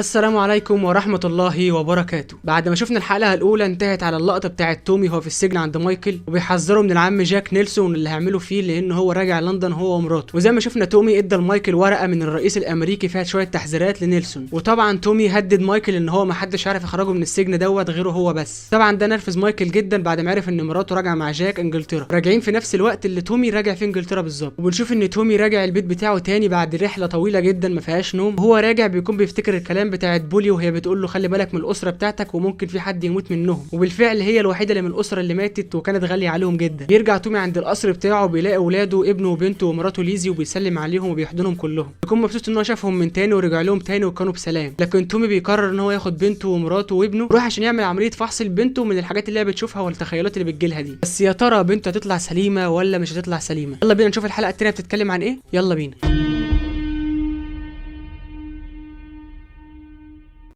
السلام عليكم ورحمة الله وبركاته. بعد ما شفنا الحلقة الأولى انتهت على اللقطة بتاعت تومي وهو في السجن عند مايكل وبيحذره من العم جاك نيلسون اللي هيعمله فيه لأنه هو راجع لندن هو ومراته. وزي ما شفنا تومي ادى لمايكل ورقة من الرئيس الأمريكي فيها شوية تحذيرات لنيلسون، وطبعا تومي هدد مايكل إن هو محدش عارف يخرجه من السجن دوت غيره هو بس. طبعا ده نرفز مايكل جدا بعد ما عرف إن مراته راجعة مع جاك إنجلترا، راجعين في نفس الوقت اللي تومي راجع في إنجلترا بالظبط. وبنشوف إن تومي راجع البيت بتاعه تاني بعد رحلة طويلة جدا ما فيهاش نوم، وهو راجع بيكون بيفتكر الكلام بتاعت بولي وهي بتقول له خلي بالك من الاسره بتاعتك وممكن في حد يموت منهم، وبالفعل هي الوحيده اللي من الاسره اللي ماتت وكانت غاليه عليهم جدا. بيرجع تومي عند القصر بتاعه بيلاقي اولاده ابنه وبنته ومراته ليزي وبيسلم عليهم وبيحضنهم كلهم، بيكون مبسوط ان هو شافهم من تاني ورجع لهم تاني وكانوا بسلام. لكن تومي بيقرر ان هو ياخد بنته ومراته وابنه ويروح عشان يعمل عمليه فحص لبنته من الحاجات اللي هي بتشوفها والتخيلات اللي بتجيلها دي. بس يا ترى بنته هتطلع سليمه ولا مش هتطلع سليمه؟ يلا بينا نشوف الحلقه التانيه بتتكلم عن ايه. يلا بينا.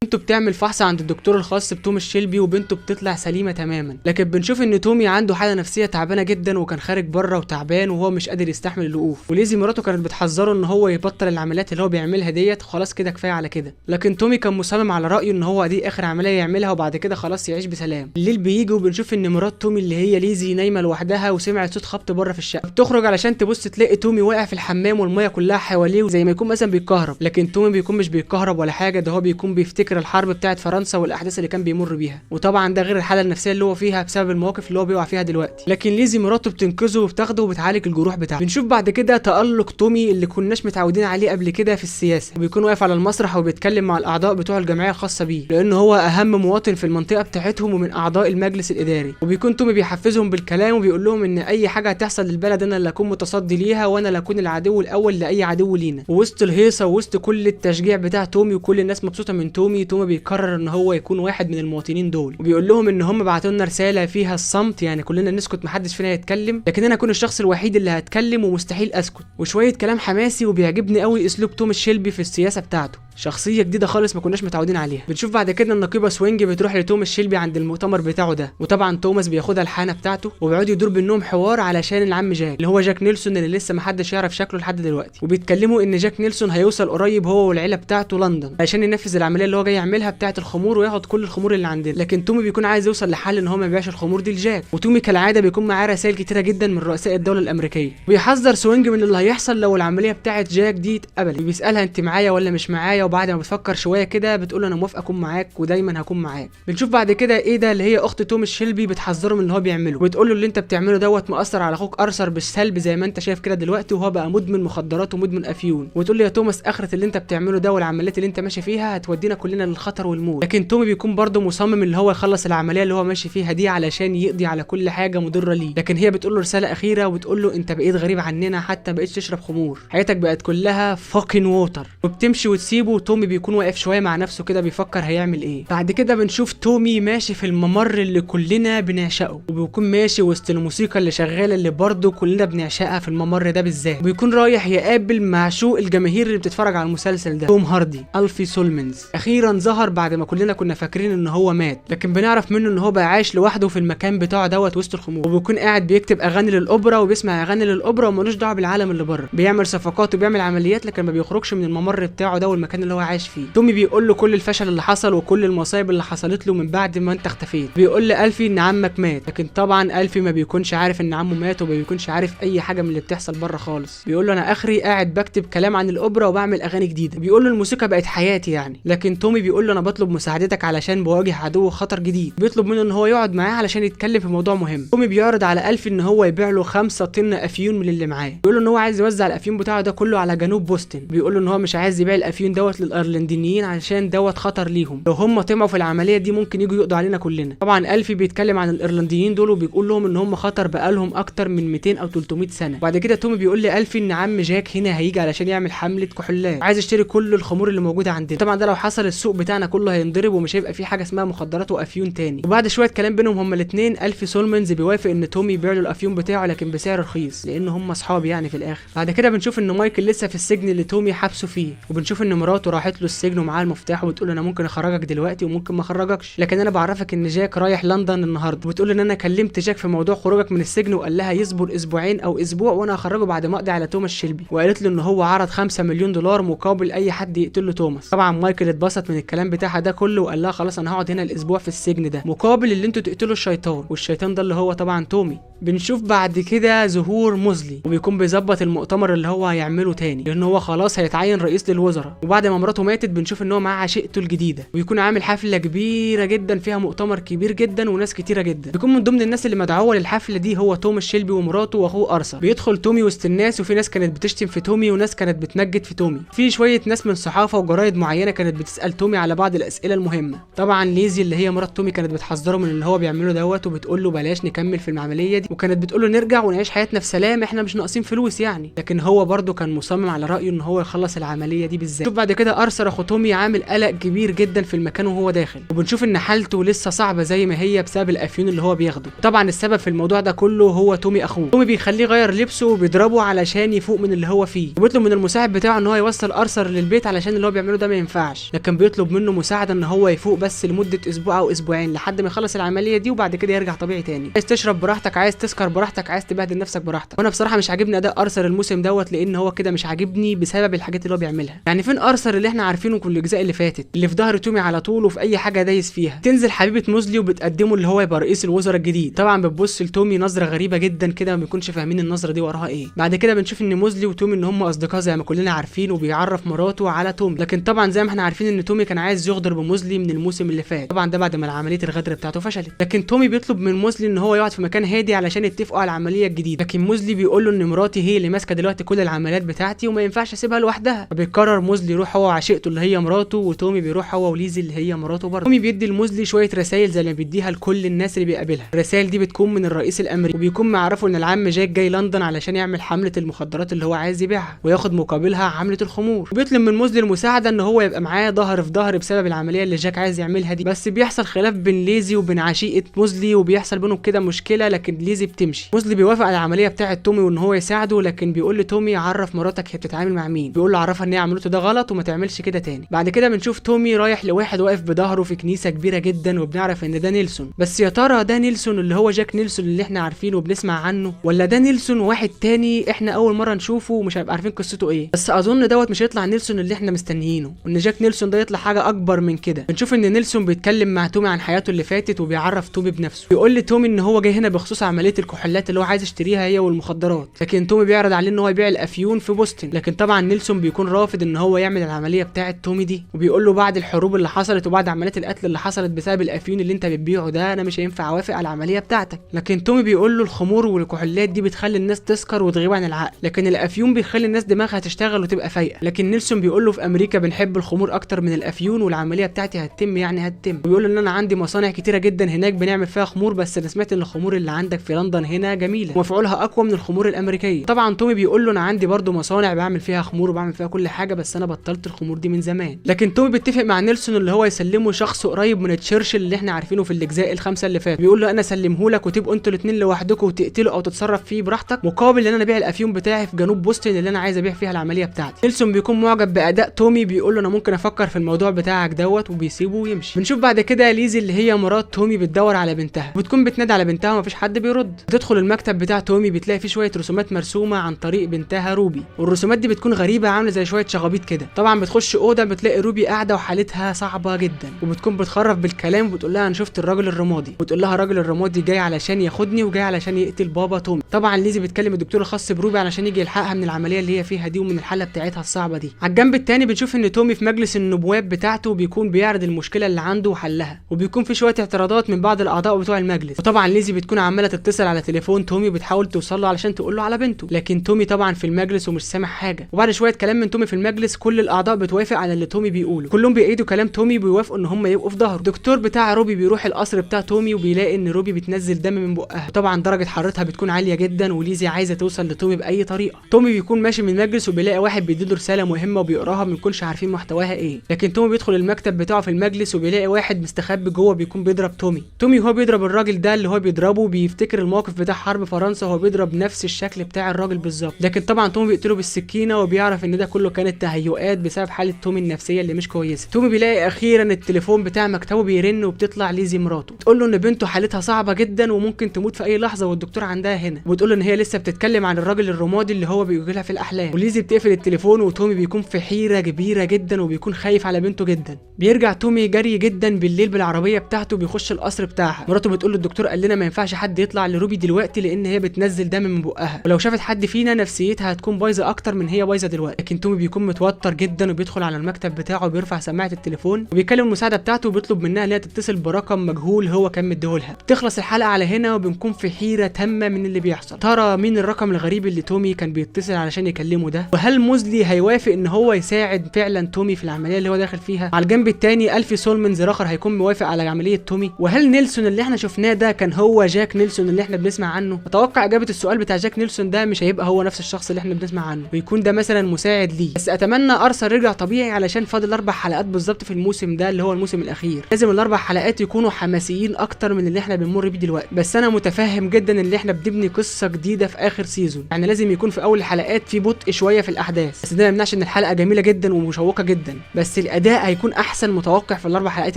بنته بتعمل فحص عند الدكتور الخاص بتوم الشيلبي وبنته بتطلع سليمه تماما، لكن بنشوف ان تومي عنده حاله نفسيه تعبانه جدا وكان خارج بره وتعبان وهو مش قادر يستحمل الوقوف، وليزي مراته كانت بتحذره ان هو يبطل العمليات اللي هو بيعملها ديت خلاص كده كفايه على كده. لكن تومي كان مصمم على رايه ان هو دي اخر عمليه يعملها وبعد كده خلاص يعيش بسلام. الليل بيجي وبنشوف ان مرات تومي اللي هي ليزي نايمه لوحدها وسمعت صوت خبط بره في الشقه، بتخرج علشان تبص تلاقي تومي واقع في الحمام والميه كلها حواليه زي ما يكون مثلا بيتكهرب، لكن تومي بيكون مش بيتكهرب ولا حاجه، ده هو بيكون بيفتكر الحرب بتاعت فرنسا والاحداث اللي كان بيمر بيها، وطبعا ده غير الحاله النفسيه اللي هو فيها بسبب المواقف اللي هو بيقع فيها دلوقتي. لكن ليزي مراته بتنقذه وبتاخده وبتعالج الجروح بتاعته. بنشوف بعد كده تألق تومي اللي كناش متعودين عليه قبل كده في السياسه، وبيكون واقف على المسرح وبيتكلم مع الاعضاء بتوع الجمعيه الخاصه بيه لانه هو اهم مواطن في المنطقه بتاعتهم ومن اعضاء المجلس الاداري، وبيكون تومي بيحفزهم بالكلام وبيقول لهم ان اي حاجه هتحصل للبلد انا اللي اكون متصدي ليها وانا اللي اكون العدو الاول لاي عدو لينا. ووسط الهيصه ووسط كل التشجيع بتاع تومي وكل الناس مبسوطه من تومي بيقرر ان هو يكون واحد من المواطنين دول، وبيقول لهم ان هم بعتوا لنا رساله فيها الصمت، يعني كلنا نسكت محدش فينا يتكلم، لكن انا اكون الشخص الوحيد اللي هتكلم ومستحيل اسكت. وشويه كلام حماسي وبيعجبني قوي اسلوب توم الشيلبي في السياسه بتاعته، شخصيه جديده خالص ما كناش متعودين عليها. بنشوف بعد كده النقيبه سوينج بتروح لتوم الشيلبي عند المؤتمر بتاعه ده، وطبعا توماس بياخدها الحانه بتاعته وبيقعدوا يدور بينهم حوار علشان العم جاك اللي هو جاك نيلسون اللي لسه ما حدش يعرف شكله لحد دلوقتي، وبيتكلموا ان جاك نيلسون هيوصل قريب هو والعيله بتاعته لندن عشان ينفذ العمليه اللي هو جاي يعملها بتاعه الخمور وياخد كل الخمور اللي عندنا. لكن تومي بيكون عايز يوصل لحل ان هو ما يبيعش الخمور دي لجاك، وتومي كالعاده بيكون معاه رسائل كتيره جدا من رؤساء الدوله الامريكيه، وبيحذر سوينج من اللي هيحصل لو العمليه بتاعه جاك دي اتقبلت، وبيسالها انت معايا ولا مش معايا، وبعد ما بتفكر شويه كده بتقول له انا موافقه اكون معاك ودايما هكون معاك. بنشوف بعد كده ايه ده اللي هي اخت توم الشيلبي بتحذره من اللي هو بيعمله وبتقول له اللي انت بتعمله دوت مؤثر على اخوك ارثر بالسلب زي ما انت شايف كده دلوقتي، وهو بقى مدمن مخدرات ومدمن افيون، وتقول له يا توماس اخره اللي انت بتعمله ده والعمليات اللي انت ماشي فيها هتودينا كلنا للخطر والموت. لكن تومي بيكون برضه مصمم اللي هو يخلص العمليه اللي هو ماشي فيها دي علشان يقضي على كل حاجه مضره ليه، لكن هي بتقول له رساله اخيره وبتقول له انت بقيت غريب عننا، حتى ما بقيتش تشرب خمور، حياتك بقت كلها فاكين ووتر، وبتمشي وتسيبه. وتومي بيكون واقف شويه مع نفسه كده بيفكر هيعمل ايه. بعد كده بنشوف تومي ماشي في الممر اللي كلنا بنعشقه، وبيكون ماشي وسط الموسيقى اللي شغاله اللي برضه كلنا بنعشقها في الممر ده بالذات، وبيكون رايح يقابل معشوق الجماهير اللي بتتفرج على المسلسل ده توم هاردي ألفي سولمنز. اخيرا ظهر بعد ما كلنا كنا فاكرين ان هو مات، لكن بنعرف منه ان هو بقى عايش لوحده في المكان بتاعه دوت وسط الخمور، وبيكون قاعد بيكتب اغاني للاوبرا وبيسمع اغاني للاوبرا ومالوش دعوه بالعالم اللي بره، بيعمل صفقات وبيعمل عمليات لكن ما بيخرجش من الممر بتاعه ده والمكان اللي هو عايش فيه. تومي بيقول له كل الفشل اللي حصل وكل المصايب اللي حصلت له من بعد ما انت اختفيت، بيقول لألفي ان عمك مات، لكن طبعا ألفي ما بيكونش عارف ان عمه مات وما بيكونش عارف اي حاجه من اللي بتحصل بره خالص. بيقول له انا اخري قاعد بكتب كلام عن الاوبرا وبعمل اغاني جديده، بيقول له الموسيقى بقت حياتي يعني. لكن تومي بيقول له انا بطلب مساعدتك علشان بواجه عدو خطر جديد، بيطلب منه ان هو يقعد معاه علشان يتكلم في موضوع مهم. تومي بيعرض على ألفي ان هو يبيع له 5 طن افيون من اللي معاه، بيقول له ان هو عايز يوزع الافيون بتاعه ده كله على جنوب بوسطن، بيقول له ان هو مش عايز يبيع الافيون دوت للايرلنديين علشان دوت خطر ليهم، لو هم طمعوا في العمليه دي ممكن يجوا يقضوا علينا كلنا. طبعا ألفي بيتكلم عن الايرلنديين دول وبيقول لهم ان هم خطر بقالهم اكتر من 200 او 300 سنه. بعد كده تومي بيقول لألفي ان عم جاك هنا هيجي علشان يعمل حمله كحولات، عايز يشتري كل الخمور اللي موجوده عندنا. طبعا ده لو حصل السوق بتاعنا كله هينضرب ومش هيبقى في حاجه اسمها مخدرات وافيون تاني. وبعد شويه كلام بينهم هما الاثنين ألفي سولمنز بيوافق ان تومي يبيع له الافيون بتاعه لكن بسعر رخيص لان هم اصحاب يعني في الاخر. بعد كده بنشوف ان مايكل لسه في السجن اللي تومي حبسه فيه، وبنشوف ان مراته مراته راحت له السجن ومعاها المفتاح وبتقول انا ممكن اخرجك دلوقتي وممكن ما اخرجكش، لكن انا بعرفك ان جاك رايح لندن النهارده، وبتقول ان انا كلمت جاك في موضوع خروجك من السجن وقال لها يصبر اسبوعين او اسبوع وانا هخرجه بعد ما اقضي على توماس شيلبي، وقالت له ان هو عرض 5 مليون دولار مقابل اي حد يقتل له توماس. طبعا مايكل اتبسط من الكلام بتاعها ده كله وقال لها خلاص انا هقعد هنا الاسبوع في السجن ده مقابل اللي انتوا تقتلوا الشيطان، والشيطان ده اللي هو طبعا تومي. بنشوف بعد كده ظهور موزلي وبيكون بيظبط المؤتمر اللي هو هيعمله تاني لان هو خلاص هيتعين رئيس للوزراء، وبعد ما مراته ماتت بنشوف ان هو معاه عشيقته الجديده ويكون عامل حفله كبيره جدا فيها مؤتمر كبير جدا وناس كتيره جدا. بيكون من ضمن الناس اللي مدعوه للحفله دي هو توماس شيلبي ومراته واخوه ارثر. بيدخل تومي وسط الناس وفي ناس كانت بتشتم في تومي وناس كانت بتنجد في تومي، في شويه ناس من صحافه وجرايد معينه كانت بتسال تومي على بعض الاسئله المهمه. طبعا ليزي اللي هي مرات تومي كانت بتحذره من اللي هو بيعمله دوت وبتقول له بلاش نكمل في العمليه دي، وكانت بتقول له نرجع ونعيش حياتنا في سلام احنا مش ناقصين فلوس يعني، لكن هو برده كان مصمم على رايه ان هو يخلص العمليه دي بالذات. شوف بعد كده ارثر اخو تومي عامل قلق كبير جدا في المكان وهو داخل، وبنشوف ان حالته لسه صعبه زي ما هي بسبب الافيون اللي هو بياخده. طبعا السبب في الموضوع ده كله هو تومي اخوه. تومي بيخليه يغير لبسه وبيضربه علشان يفوق من اللي هو فيه، وبيطلب من المساعد بتاعه ان هو يوصل ارثر للبيت علشان اللي هو بيعمله ده ما ينفعش، لكن بيطلب منه مساعده ان هو يفوق بس لمده اسبوع او اسبوعين لحد ما يخلص العمليه دي وبعد كده يرجع طبيعي تاني. عايز تشرب براحتك، عايز تسكر براحتك، عايز تبهدل نفسك براحتك. وانا بصراحه مش عاجبني اداء ارثر الموسم دوت لان هو كده مش عاجبني بسبب الحاجات اللي هو بيعملها. يعني فين ارثر اللي احنا عارفينه كل الاجزاء اللي فاتت اللي في ظهر تومي على طول وفي اي حاجه دايس فيها؟ تنزل حبيبه موزلي وبتقدمه اللي هو يبقى رئيس الوزراء الجديد، طبعا بتبص لتومي نظره غريبه جدا كده ما بيكونش فاهمين النظره دي وراها ايه. بعد كده بنشوف ان موزلي وتومي ان هم اصدقاء زي ما كلنا عارفين وبيعرف مراته على تومي، لكن طبعا زي ما احنا عارفين ان تومي كان عايز يغدر بموزلي من الموسم اللي فات، طبعا ده بعد ما عمليه الغدر بتاعته فشلت. لكن تومي بيطلب من موزلي ان هو يقعد في مكان هادي علشان يتفقوا على العمليه الجديده، لكن موزلي بيقول له ان مراتي هي اللي ماسكه دلوقتي كل العمليات بتاعتي وما ينفعش اسيبها لوحدها. فبيقرر موزلي يروح هو وعشيقته اللي هي مراته، وتومي بيروح هو وليزي اللي هي مراته برضه. تومي بيدي لموزلي شويه رسائل زي ما بيديها لكل الناس اللي بيقابلها. الرسائل دي بتكون من الرئيس الامريكي وبيكون معرفه ان العم جاك جاي لندن علشان يعمل حمله المخدرات اللي هو عايز يبيعها وياخد مقابلها حمله الخمور، وبيطلب من موزلي المساعده ان هو يبقى معاه ظهر في ظهر بسبب العمليه اللي جاك عايز يعملها دي. بس بيحصل خلاف بين ليزي وبين عشيقه موزلي وبيحصل بينهم كده مشكله، لكن ليزي بتمشي. موزلي بيوافق على العمليه بتاعه تومي وان هو يساعده، لكن بيقول لتومي عرف مراتك هي بتتعامل مع مين، بيقول له عرفها ان هي عملته ده غلط وما تعملش كده تاني. بعد كده بنشوف تومي رايح لواحد واقف بظهره في كنيسه كبيره جدا وبنعرف ان ده نيلسون، بس يا ترى ده نيلسون اللي هو جاك نيلسون اللي احنا عارفينه وبنسمع عنه، ولا ده نيلسون واحد تاني احنا اول مره نشوفه ومش هنبقى عارفين قصته ايه؟ بس اظن دوت مش هيطلع نيلسون اللي احنا مستنيينه، وان جاك نيلسون ده يطلع حاجه اكبر من كده. بنشوف ان نيلسون بيتكلم مع تومي عن حياته اللي فاتت وبيعرف تومي بنفسه، بيقول لتومي ان هو جاي هنا بخصوص عمليه الكحولات اللي هو عايز يشتريها هي والمخدرات، لكن تومي بيعرض عليه ان هو يبيع الافيون في بوسطن، لكن طبعا نيلسون بيكون رافض ان هو يعمل العمليه بتاعه تومي دي، وبيقول له بعد الحروب اللي حصلت وبعد عمليات القتل اللي حصلت بسبب الافيون اللي انت بتبيعه ده انا مش هينفع اوافق على العمليه بتاعتك. لكن تومي بيقول له الخمور والكحولات دي بتخلي الناس تسكر وتغيب عن العقل، لكن الافيون بيخلي الناس دماغها تشتغل وتبقى فايقه. لكن نيلسون بيقول له في امريكا بنحب الخمور اكتر من الافيون والعمليه بتاعتي هتتم يعني هتتم، وبيقول له ان انا عندي مصانع كتيره جدا هناك بنعمل فيها خمور، بس انا سمعت ان الخمور اللي عندك في لندن هنا جميله ومفعولها اقوى من الخمور الامريكيه. طبعا تومي بيقول له انا عندي برضو مصانع بعمل فيها خمور وبعمل فيها كل حاجه بس انا بطلت الخمور دي من زمان. لكن تومي بيتفق مع نيلسون اللي هو يسلمه شخص قريب من تشرشل اللي احنا عارفينه في الاجزاء الخمسه اللي فاتوا، بيقول له انا اسلمه لك وتبقوا انتوا الاثنين لوحدكم وتقتلوا او تتصرف فيه براحتك مقابل ان انا ابيع الافيون بتاعي في جنوب بوسطن اللي انا عايز ابيع فيها العمليه بتاعتي. نيلسون بيكون معجب باداء تومي، بيقول له انا ممكن افكر في الموضوع بتاعك دوت وبيسيبه ويمشي. بنشوف بعد كده ليزي اللي هي مرات تومي بتدور على بنتها، بتكون بتنادي على بنتها ومفيش حد بيرد. بتدخل المكتب بتاع تومي بتلاقي فيه شويه رسومات مرسومه عن طريق بنتها روبي، والرسومات دي بتكون غريبه عامله زي شويه شغابيط كده. طبعا بتخش اوضه بتلاقي روبي قاعده وحالتها صعبه جدا، وبتكون بتخرف بالكلام وبتقول لها انا شفت الراجل الرمادي، وتقول لها الراجل الرمادي جاي علشان ياخدني وجاي علشان يقتل بابا تومي. طبعا ليزي بتكلم الدكتور الخاص بروبي علشان يجي يلحقها من العمليه اللي هي فيها دي ومن الحاله بتاعتها الصعبه دي. على الجنب التاني بنشوف ان تومي في مجلس النواب بتاعته بيكون بيعرض المشكله اللي عنده وحلها، وبيكون في شويه اعتراضات من بعض الاعضاء بتوع المجلس. وطبعا ليزي بتكون عماله تتصل على تليفون تومي بتحاول توصل له علشان تقول له على بنته، لكن تومي طبعا في المجلس ومش سامع حاجه. وبعد شويه كلام من تومي في المجلس كل الاعضاء بتوافق على اللي تومي بيقوله، كلهم بيأيدوا كلام تومي وبيوافقوا ان هم يبقوا في ظهره. الدكتور بتاع روبي بيروح القصر بتاع تومي وبيلاقي ان روبي بتنزل دم من بقها، وطبعا درجه حرارتها بتكون عاليه جدا وليزي عايزه توصل لتومي باي طريقه. تومي بيكون ماشي من المجلس وبيلاقي واحد بيديله رساله مهمه وبيقراها ما بنكونش عارفين محتواها ايه، لكن تومي بيدخل المكتب بتاعه في المجلس وبيلاقي واحد مستخبي جوه بيكون بيضرب تومي وهو بيضرب الراجل ده اللي هو بيضربه بيفتكر الموقف بتاع حرب فرنسا وهو بيضرب نفس الشكل بتاع الراجل بالظبط، لكن طبعا تومي بيقتله بالسكينه وبيعرف ان ده كله كانت تهيؤات بسبب حاله تومي النفسيه اللي مش كويسه. تومي بيلاقي اخيرا التليفون بتاع مكتبه بيرن وبتطلع ليزي مراته تقول له ان بنته حالتها صعبه جدا وممكن تموت في اي لحظه والدكتور عندها هنا، وبتقول له ان هي لسه بتتكلم عن الراجل الرمادي اللي هو بيجي لها في الاحلام. وليزي بتقفل التليفون وتومي بيكون في حيره كبيره جدا وبيكون خايف على بنته جدا. بيرجع تومي جري جدا بالليل بالعربيه بتاعته بيخش القصر بتاعها. مراته بتقول له الدكتور قال لنا ما ينفعش حد يطلع لروبي دلوقتي لان هي بتنزل دم من بقها، ولو شافت حد فينا نفسيتها هتكون بايظه اكتر من هي بايظه دلوقتي. لكن تومي بيكون متوتر جدا وبيدخل على المكتب بتاعه وبيرفع سماعه التليفون وبيكلم المساعده بتاعته وبيطلب منها ان هي تتصل برقم مجهول هو كان مديهولها. بتخلص الحلقه على هنا وبنكون في حيره تامه من اللي بيحصل. ترى مين الرقم الغريب اللي تومي كان بيتصل علشان يكلمه ده؟ وهل موزلي هيوافق ان هو يساعد فعلا تومي في العمليه اللي هو داخل فيها؟ على الجنب الثاني الفي سولمنز اخر هيكون موافق على عمليه تومي؟ وهل نيلسون اللي احنا شفناه ده كان هو جاك نيلسون اللي احنا بنسمع عنه؟ اتوقع اجابه السؤال بتاع جاك نيلسون ده مش هيبقى هو نفس الشخص اللي احنا بنسمع عنه، ويكون ده مثلا مساعد ليه. بس اتمنى ارثر يرجع طبيعي علشان فاضل 4 حلقات بالظبط في الموسم ده اللي هو الموسم الاخير. لازم ال4 حلقات يكونوا حماسيين اكتر من اللي احنا بنمر بيه دلوقتي. بس انا متفهم جدا ان احنا بنبني قصه جديده في اخر سيزون، يعني لازم يكون في اول الحلقات في بطء شويه في الاحداث. بس ده ما يمنعش ان الحلقه جميله جدا ومشوقه جدا، بس الاداء هيكون احسن متوقع في ال4 حلقات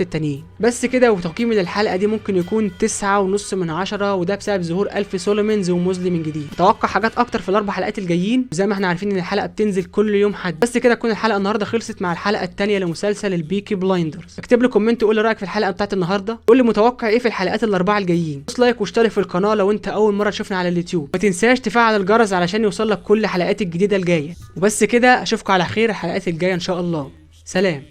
التانيين. بس كده، وتقييمي للحلقه دي ممكن يكون 9.5 من 10، وده بسبب ظهور الفي سولومنز وموزلي من جديد. اتوقع حاجات اكتر في ال4 حلقات الجايين، وزي ما احنا عارفين ان الحلقه بتنزل كل يوم حد. بس كده تكون الحلقه النهارده خلصت مع الحلقه الثانيه لمسلسل البيكي بلايندرز. اكتب لي كومنت وقول لي رايك في الحلقه بتاعت النهارده، قول لي متوقع ايه في الحلقات ال4 الجايين. دوس لايك واشترك في القناه لو انت اول مره تشوفنا على اليوتيوب، ما تنساش تفعل الجرس علشان يوصلك كل حلقات الجديده الجايه. وبس كده، اشوفكم على خير الحلقات الجايه ان شاء الله. سلام.